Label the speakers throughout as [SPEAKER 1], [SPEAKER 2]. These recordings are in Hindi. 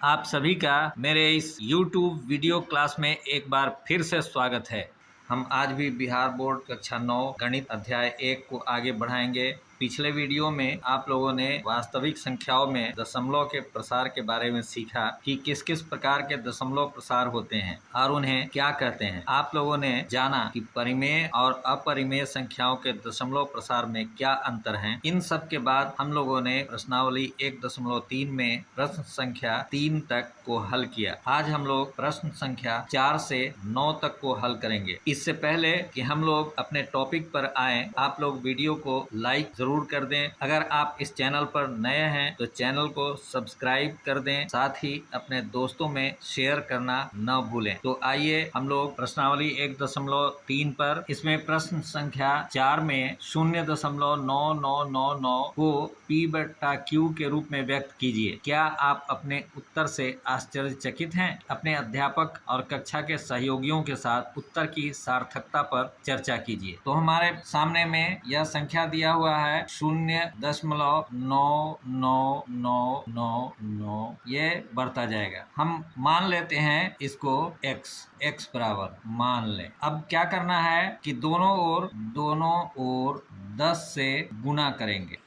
[SPEAKER 1] आप सभी का मेरे इस YouTube वीडियो क्लास में एक बार फिर से स्वागत है। हम आज भी बिहार बोर्ड कक्षा 9 गणित अध्याय 1 को आगे बढ़ाएंगे। पिछले वीडियो में आप लोगों ने वास्तविक संख्याओं में दशमलव के प्रसार के बारे में सीखा कि किस किस प्रकार के दशमलव प्रसार होते हैं और उन्हें क्या कहते हैं। आप लोगों ने जाना कि परिमेय और अपरिमेय संख्याओं के दशमलव प्रसार में क्या अंतर है। इन सब के बाद हम लोगों ने प्रश्नावली 1.3 में प्रश्न संख्या 3 तक को हल किया। आज हम लोग प्रश्न संख्या 4 से 9 तक को हल करेंगे। इससे पहले कि हम लोग अपने टॉपिक पर आए, आप लोग वीडियो को लाइक जरूर कर दें। अगर आप इस चैनल पर नए हैं तो चैनल को सब्सक्राइब कर दें, साथ ही अपने दोस्तों में शेयर करना न भूलें। तो आइए हम लोग प्रश्नावली 1.3 पर, इसमें प्रश्न संख्या 4 में 0.9999 को P/Q के रूप में व्यक्त कीजिए। क्या आप अपने उत्तर से आश्चर्यचकित हैं? अपने अध्यापक और कक्षा के सहयोगियों के साथ उत्तर की सार्थकता पर चर्चा कीजिए। तो हमारे सामने में यह संख्या दिया हुआ है 0.9999, ये बढ़ता जाएगा। हम मान लेते हैं इसको x बराबर मान लें। अब क्या करना है कि दोनों ओर 10 से गुना करेंगे।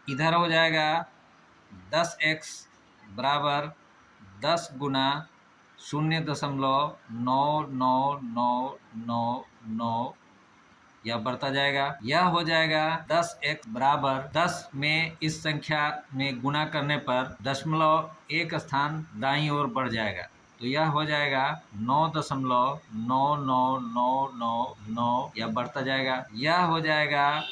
[SPEAKER 1] इधर हो जाएगा 10x बराबर 10 गुना 0.99999, यह बढ़ता जाएगा। यह हो जाएगा 10x बराबर 10 में इस संख्या में गुना करने पर दशमलव एक स्थान दाईं ओर बढ़ जाएगा। तो यह हो जाएगा 9.99999, यह बढ़ता जाएगा। यह हो जाएगा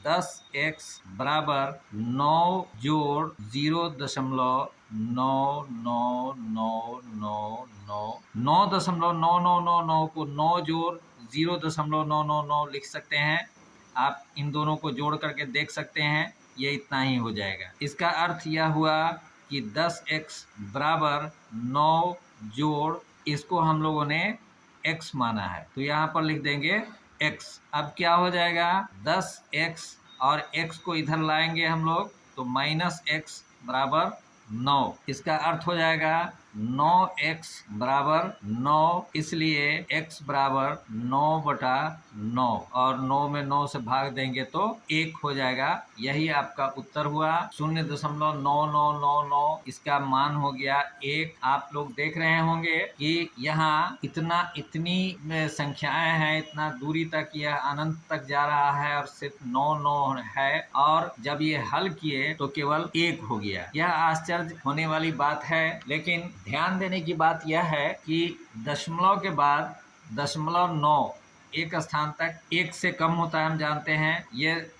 [SPEAKER 1] 10x बराबर 9 जोड़ 0.99999, 9.9999 को 9 जोड़ 0.999 लिख सकते हैं। आप इन दोनों को जोड़ करके देख सकते हैं, ये इतना ही हो जाएगा। इसका अर्थ यह हुआ कि 10x बराबर 9 जोड़, इसको हम लोगों ने x माना है तो यहाँ पर लिख देंगे x। अब क्या हो जाएगा 10x और x को इधर लाएंगे हम लोग तो -x बराबर 9। इसका अर्थ हो जाएगा 9x बराबर 9, इसलिए x बराबर 9/9 और 9 में 9 से भाग देंगे तो 1 हो जाएगा। यही आपका उत्तर हुआ 0.9999, इसका मान हो गया 1। आप लोग देख रहे होंगे कि यहाँ इतनी संख्याएं हैं, इतना दूरी तक यह अनंत तक जा रहा है और सिर्फ 9 है, और जब ये हल किए तो केवल 1 हो गया। यह आश्चर्य होने वाली बात है, लेकिन ध्यान देने की बात यह है कि दशमलव के बाद 0.9 एक स्थान तक 1 से कम होता है, हम जानते हैं। ये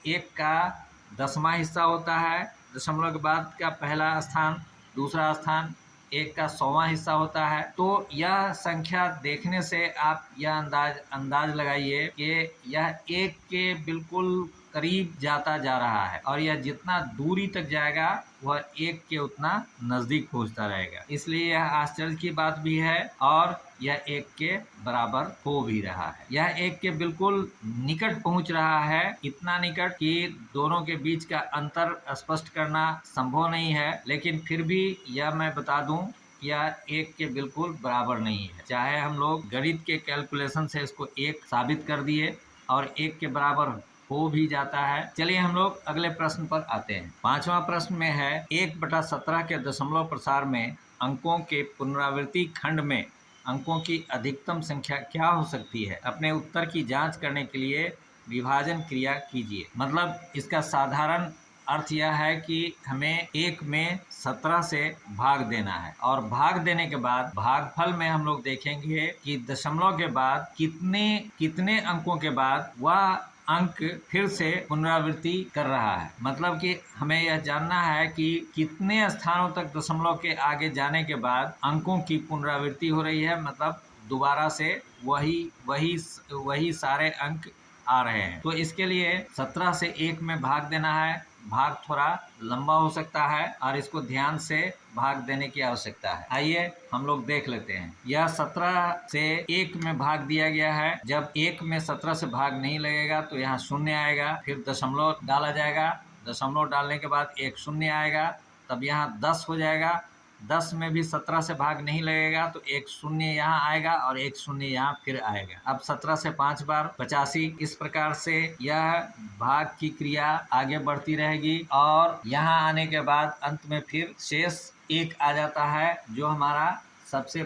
[SPEAKER 1] 1 का 10वां हिस्सा होता है। दशमलव के बाद का पहला स्थान, दूसरा स्थान 1 का 100वां हिस्सा होता है। तो यह संख्या देखने से आप यह अंदाज लगाइए कि यह 1 के बिल्कुल करीब जाता जा रहा है, और यह जितना दूरी तक जाएगा वह 1 के उतना नजदीक पहुंचता रहेगा। इसलिए यह आश्चर्य की बात भी है और यह 1 के बराबर हो भी रहा है। यह 1 के बिल्कुल निकट पहुंच रहा है, इतना निकट कि दोनों के बीच का अंतर स्पष्ट करना संभव नहीं है, लेकिन फिर भी यह मैं बता दूं यह 1 के बिल्कुल बराबर नहीं है। चाहे हम लोग गणित के कैलकुलेशन से इसको 1 साबित कर दिए और 1 के बराबर हो भी जाता है। चलिए हम लोग अगले प्रश्न पर आते हैं। 5वां प्रश्न में है 1/17 के दशमलव प्रसार में अंकों के पुनरावृत्ति खंड में अंकों की अधिकतम संख्या क्या हो सकती है? अपने उत्तर की जांच करने के लिए विभाजन क्रिया कीजिए। मतलब इसका साधारण अर्थ यह है कि हमें 1 में 17 से भाग देना है, और भाग देने के बाद भागफल में हम लोग देखेंगे कि दशमलव के बाद कितने अंकों के बाद वह अंक फिर से पुनरावृत्ति कर रहा है। मतलब कि हमें यह जानना है कि कितने स्थानों तक दशमलव के आगे जाने के बाद अंकों की पुनरावृत्ति हो रही है। मतलब दोबारा से वही सारे अंक आ रहे हैं। तो इसके लिए 17 से 1 में भाग देना है। भाग थोड़ा लंबा हो सकता है और इसको ध्यान से भाग देने की आवश्यकता है। आइए हम लोग देख लेते हैं। यह 17 से 1 में भाग दिया गया है। जब 1 में 17 से भाग नहीं लगेगा तो यहाँ शून्य आएगा, फिर दशमलव डाला जाएगा, दशमलव डालने के बाद एक शून्य आएगा, तब यहाँ 10 हो जाएगा। 10 में भी 17 से भाग नहीं लगेगा तो एक शून्य यहाँ आएगा और एक शून्य यहाँ फिर आएगा। अब 17 से 5 बार 85। इस प्रकार से यह भाग की क्रिया आगे बढ़ती रहेगी और यहाँ आने के बाद अंत में फिर शेष 1 आ जाता है, जो हमारा सबसे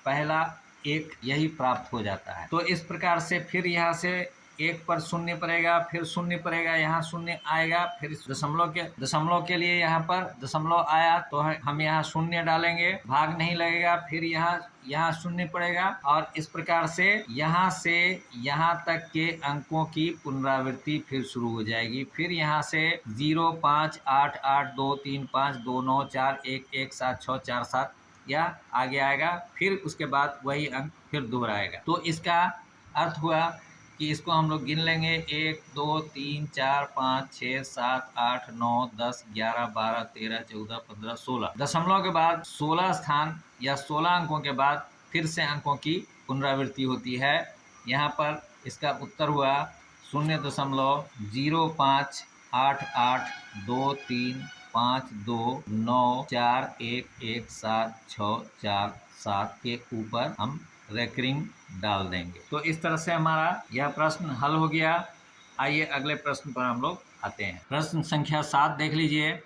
[SPEAKER 1] पहला 1 यही प्राप्त हो जाता है। तो इस प्रकार से फिर यहाँ से 1 पर शून्य पड़ेगा, फिर शून्य पड़ेगा, यहाँ शून्य आएगा, फिर दशमलव के लिए यहाँ पर दशमलव आया तो हम यहाँ शून्य डालेंगे, भाग नहीं लगेगा, फिर यहाँ शून्य पड़ेगा और इस प्रकार से यहाँ तक के अंकों की पुनरावृत्ति फिर शुरू हो जाएगी। फिर यहाँ से 0 5 8 8 2 3 5 2 9 4 1 1 7 6 4 7 यह आगे आएगा, फिर उसके बाद वही अंक फिर दोहराएगा। तो इसका अर्थ हुआ कि इसको हम लोग गिन लेंगे 1 2 3 4 5 6 7 8 9 10 11 12 13 14 15 16। दशमलव के बाद 16 स्थान या 16 अंकों के बाद फिर से अंकों की पुनरावृत्ति होती है। यहाँ पर इसका उत्तर हुआ 0.88235294 के ऊपर हम रेकरिंग डाल देंगे। तो इस तरह से हमारा यह प्रश्न हल हो गया। आइए अगले प्रश्न पर हम लोग आते हैं। प्रश्न संख्या 7 देख लीजिए।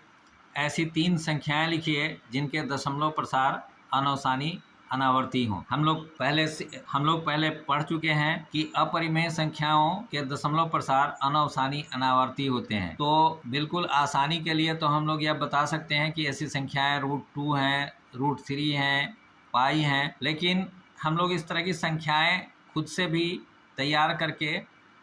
[SPEAKER 1] ऐसी 3 संख्याएं लिखिए जिनके दशमलव प्रसार अनवसानी अनावर्ती हों। हम लोग पहले पढ़ चुके हैं कि अपरिमेय संख्याओं के दशमलव प्रसार अनवसानी अनावर्ती होते हैं। तो बिल्कुल आसानी के लिए तो हम लोग यह बता सकते हैं कि ऐसी संख्याएं √2 हैं, √3 हैं, पाई हैं, लेकिन हम लोग इस तरह की संख्याएं खुद से भी तैयार करके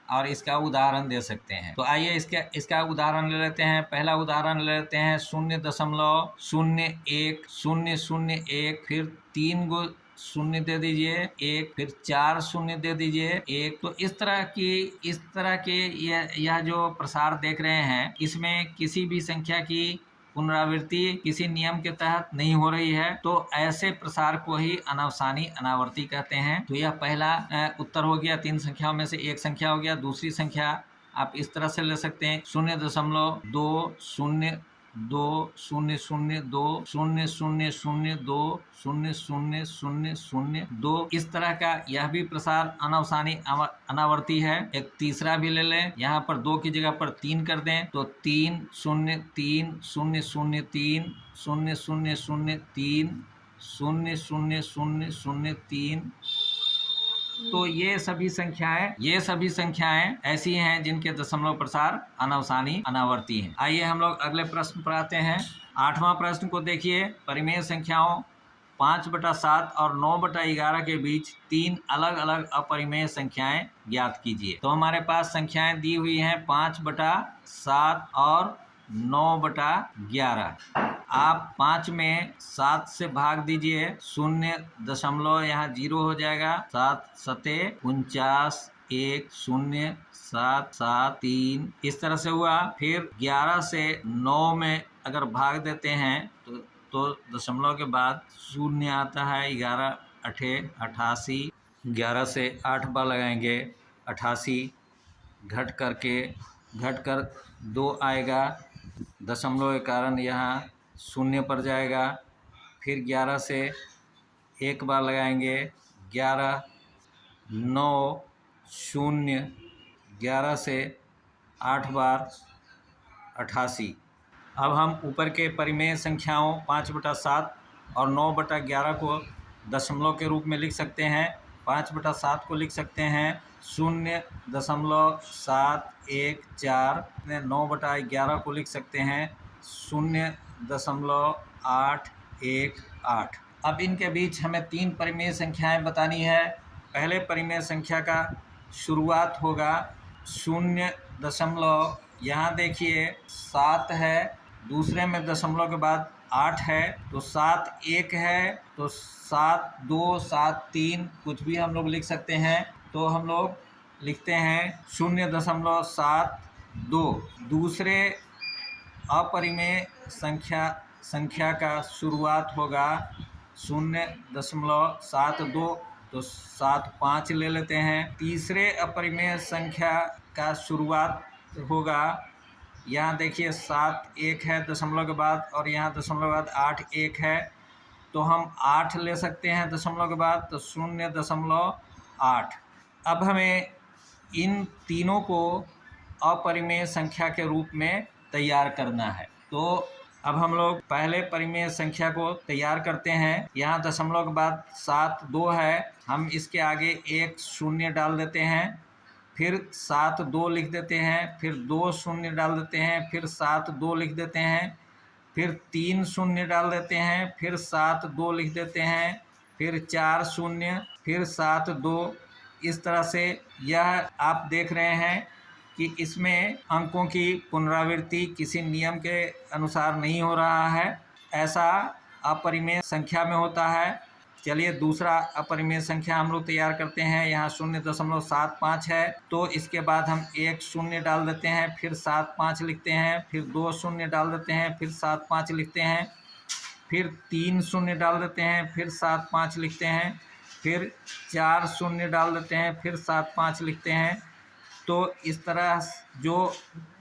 [SPEAKER 1] और इसका उदाहरण दे सकते हैं। तो आइए इसका उदाहरण ले लेते हैं। पहला उदाहरण ले लेते हैं 0.010001, फिर 3 गो शून्य दे दीजिए 1, फिर 4 शून्य दे दीजिए 1। तो इस तरह के यह जो प्रसार देख रहे हैं, इसमें किसी भी संख्या की पुनरावृत्ति किसी नियम के तहत नहीं हो रही है, तो ऐसे प्रसार को ही अनवसानी अनावर्ती कहते हैं। तो यह पहला उत्तर हो गया। 3 संख्याओं में से एक संख्या हो गया। दूसरी संख्या आप इस तरह से ले सकते हैं 0.20202000020002। इस तरह का यह भी प्रसार अनवसानी अनावर्ती है। एक तीसरा भी ले लें, यहाँ पर 2 की जगह पर 3 कर दें तो 3 0 0 3 0 0 0 3 0 0 0 0 3। तो ये सभी संख्याएं ऐसी हैं जिनके दशमलव प्रसार अनवसानी अनावर्ती हैं। आइए हम लोग अगले प्रश्न पर आते हैं। 8वां प्रश्न को देखिए। परिमेय संख्याओं 5/7 और 9/11 के बीच 3 अलग अलग अपरिमेय संख्याएं ज्ञात कीजिए। तो हमारे पास संख्याएं दी हुई हैं 5/7 और 9/11। आप 5 में 7 से भाग दीजिए, 0 यहाँ 0 हो जाएगा, 7 सते 49, 1 0 7 7 3 इस तरह से हुआ। फिर 11 से 9 में अगर भाग देते हैं तो दशमलव के बाद 0 आता है, 11 8 88, 11 से 8 बार लगाएंगे 88, घट कर 2 आएगा, दशमलव के कारण यहाँ 0 पर जाएगा। फिर 11 से 1 बार लगाएंगे 11, 9 0, 11 से 8 बार 88। अब हम ऊपर के परिमेय संख्याओं 5/7 और 9/11 को दशमलव के रूप में लिख सकते हैं। 5/7 को लिख सकते हैं 0.714। 9/11 को लिख सकते हैं 0.818। अब इनके बीच हमें 3 परिमेय संख्याएं बतानी है। पहले परिमेय संख्या का शुरुआत होगा 0 यहाँ देखिए 7 है, दूसरे में दशमलव के बाद 8 है, तो 7 1 है, तो 7 2 7 3 कुछ भी हम लोग लिख सकते हैं। तो हम लोग लिखते हैं 0.72। दूसरे अपरिमेय संख्या का शुरुआत होगा 0.72, तो 75 ले लेते हैं। तीसरे अपरिमेय संख्या का शुरुआत होगा, यहाँ देखिए 7 1 है दशमलव के बाद, और यहाँ दशमलव के बाद 8 1 है, तो हम 8 ले सकते हैं दशमलव के बाद, तो 0.8। अब हमें इन तीनों को अपरिमेय संख्या के रूप में तैयार करना है। तो अब हम लोग पहले परिमेय संख्या को तैयार करते हैं। यहाँ दशमलव के बाद 7 2 है, हम इसके आगे एक शून्य डाल देते हैं, फिर 7 2 लिख देते हैं, फिर 2 शून्य डाल देते हैं, फिर 7 2 लिख देते हैं, फिर 3 शून्य डाल देते हैं, फिर 7 2 लिख देते हैं, फिर 4 शून्य, फिर 7 2। इस तरह से यह आप देख रहे हैं कि इसमें अंकों की पुनरावृत्ति किसी नियम के अनुसार नहीं हो रहा है, ऐसा अपरिमेय संख्या में होता है। चलिए दूसरा अपरिमेय संख्या हम लोग तैयार करते हैं। यहाँ 0.75 है, तो इसके बाद हम एक शून्य डाल देते हैं, फिर 7 5 लिखते हैं, फिर 2 शून्य डाल देते हैं, फिर 7 5 लिखते हैं, फिर 3 शून्य डाल देते हैं, फिर 7 5 लिखते हैं, फिर 4 शून्य डाल देते हैं, फिर 7 5 लिखते हैं। तो इस तरह जो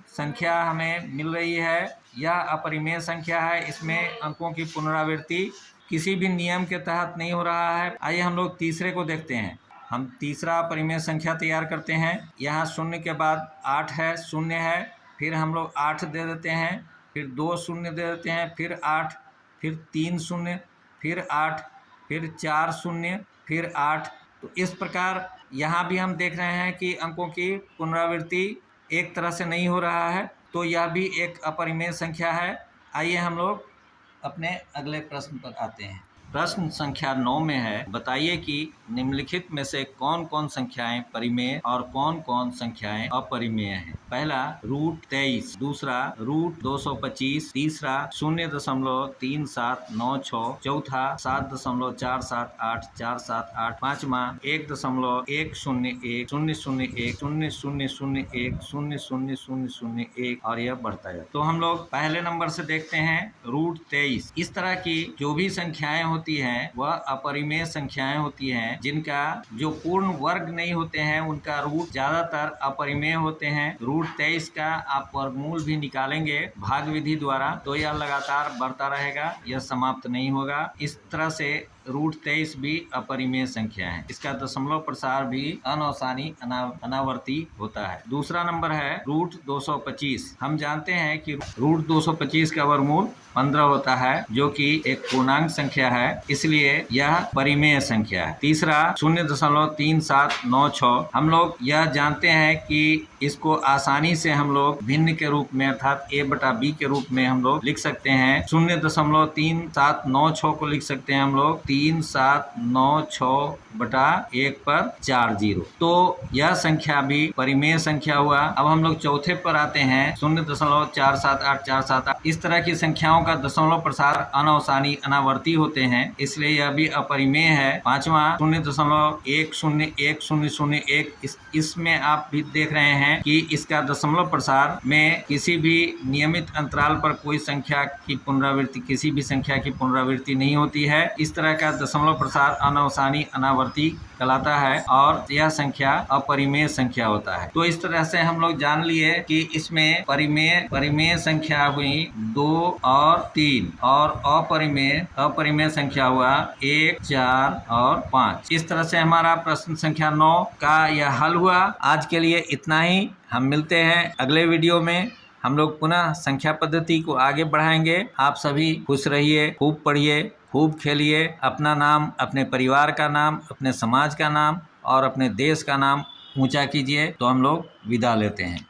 [SPEAKER 1] संख्या हमें मिल रही है यह अपरिमेय संख्या है। इसमें अंकों की पुनरावृत्ति किसी भी नियम के तहत नहीं हो रहा है। आइए हम लोग तीसरे को देखते हैं। हम तीसरा अपरिमेय संख्या तैयार करते हैं। यहाँ शून्य के बाद 8 है, शून्य है, फिर हम लोग 8 दे देते हैं, फिर 2 शून्य दे देते हैं, फिर 8, फिर 3 शून्य, फिर 8, फिर 4 शून्य, फिर 8। तो इस प्रकार यहाँ भी हम देख रहे हैं कि अंकों की पुनरावृत्ति एक तरह से नहीं हो रहा है, तो यह भी एक अपरिमेय संख्या है। आइए हम लोग अपने अगले प्रश्न पर आते हैं। प्रश्न संख्या 9 में है, बताइए कि निम्नलिखित में से कौन कौन संख्याएं परिमेय और कौन कौन संख्याएं अपरिमेय हैं। पहला √23, दूसरा √225, तीसरा 0.3796, चौथा 7.478 478, पांचवा 1.101 001 0001 00001, और यह बढ़ता है। तो हम लोग पहले नंबर से देखते हैं √23। इस तरह की जो भी संख्याएं होती हैं वह अपरिमेय संख्याएं होती हैं, जिनका जो पूर्ण वर्ग नहीं होते हैं उनका रूट ज्यादातर अपरिमेय होते हैं। √23 का आप वर्गमूल भी निकालेंगे भाग विधि द्वारा, तो यह लगातार बढ़ता रहेगा, यह समाप्त नहीं होगा। इस तरह से √23 भी अपरिमेय संख्या है। इसका दशमलव प्रसार भी अनावसानी अनावर्ती होता है। दूसरा नंबर है √225। हम जानते हैं कि √225 का वर्गमूल 15 होता है, जो कि एक पूर्णांक संख्या है, इसलिए यह परिमेय संख्या है। तीसरा 0.3796। हम लोग यह जानते हैं कि इसको आसानी से हम लोग भिन्न के रूप में अर्थात a/b के रूप में हम लोग लिख सकते हैं। 0.3796 को लिख सकते हैं हम लोग 3796/1 पर 4 0। तो यह संख्या भी परिमेय संख्या हुआ। अब हम लोग चौथे पर आते हैं 0.478478। इस तरह की संख्याओं का दशमलव प्रसार अनावसानी अनावर्ती होते हैं, इसलिए यह भी अपरिमेय है। पांचवा 0.1010001। इसमें आप भी देख रहे हैं कि इसका दशमलव प्रसार में किसी भी नियमित अंतराल पर कोई संख्या की पुनरावृत्ति किसी भी संख्या की पुनरावृत्ति नहीं होती है। इस तरह का दशमलव प्रसार अनावसानी अनावर्ती कहलाता है और यह संख्या अपरिमेय संख्या होता है। तो इस तरह से हम लोग जान लिए कि इसमें परिमेय संख्या हुई 2 और 3 और अपरिमेय संख्या हुआ 1 4 और 5। इस तरह से हमारा प्रश्न संख्या 9 का यह हल हुआ। आज के लिए इतना ही। हम मिलते हैं अगले वीडियो में। हम लोग पुनः संख्या पद्धति को आगे बढ़ाएंगे। आप सभी खुश रहिए, खूब पढ़िए, खूब खेलिए, अपना नाम, अपने परिवार का नाम, अपने समाज का नाम और अपने देश का नाम ऊंचा कीजिए। तो हम लोग विदा लेते हैं।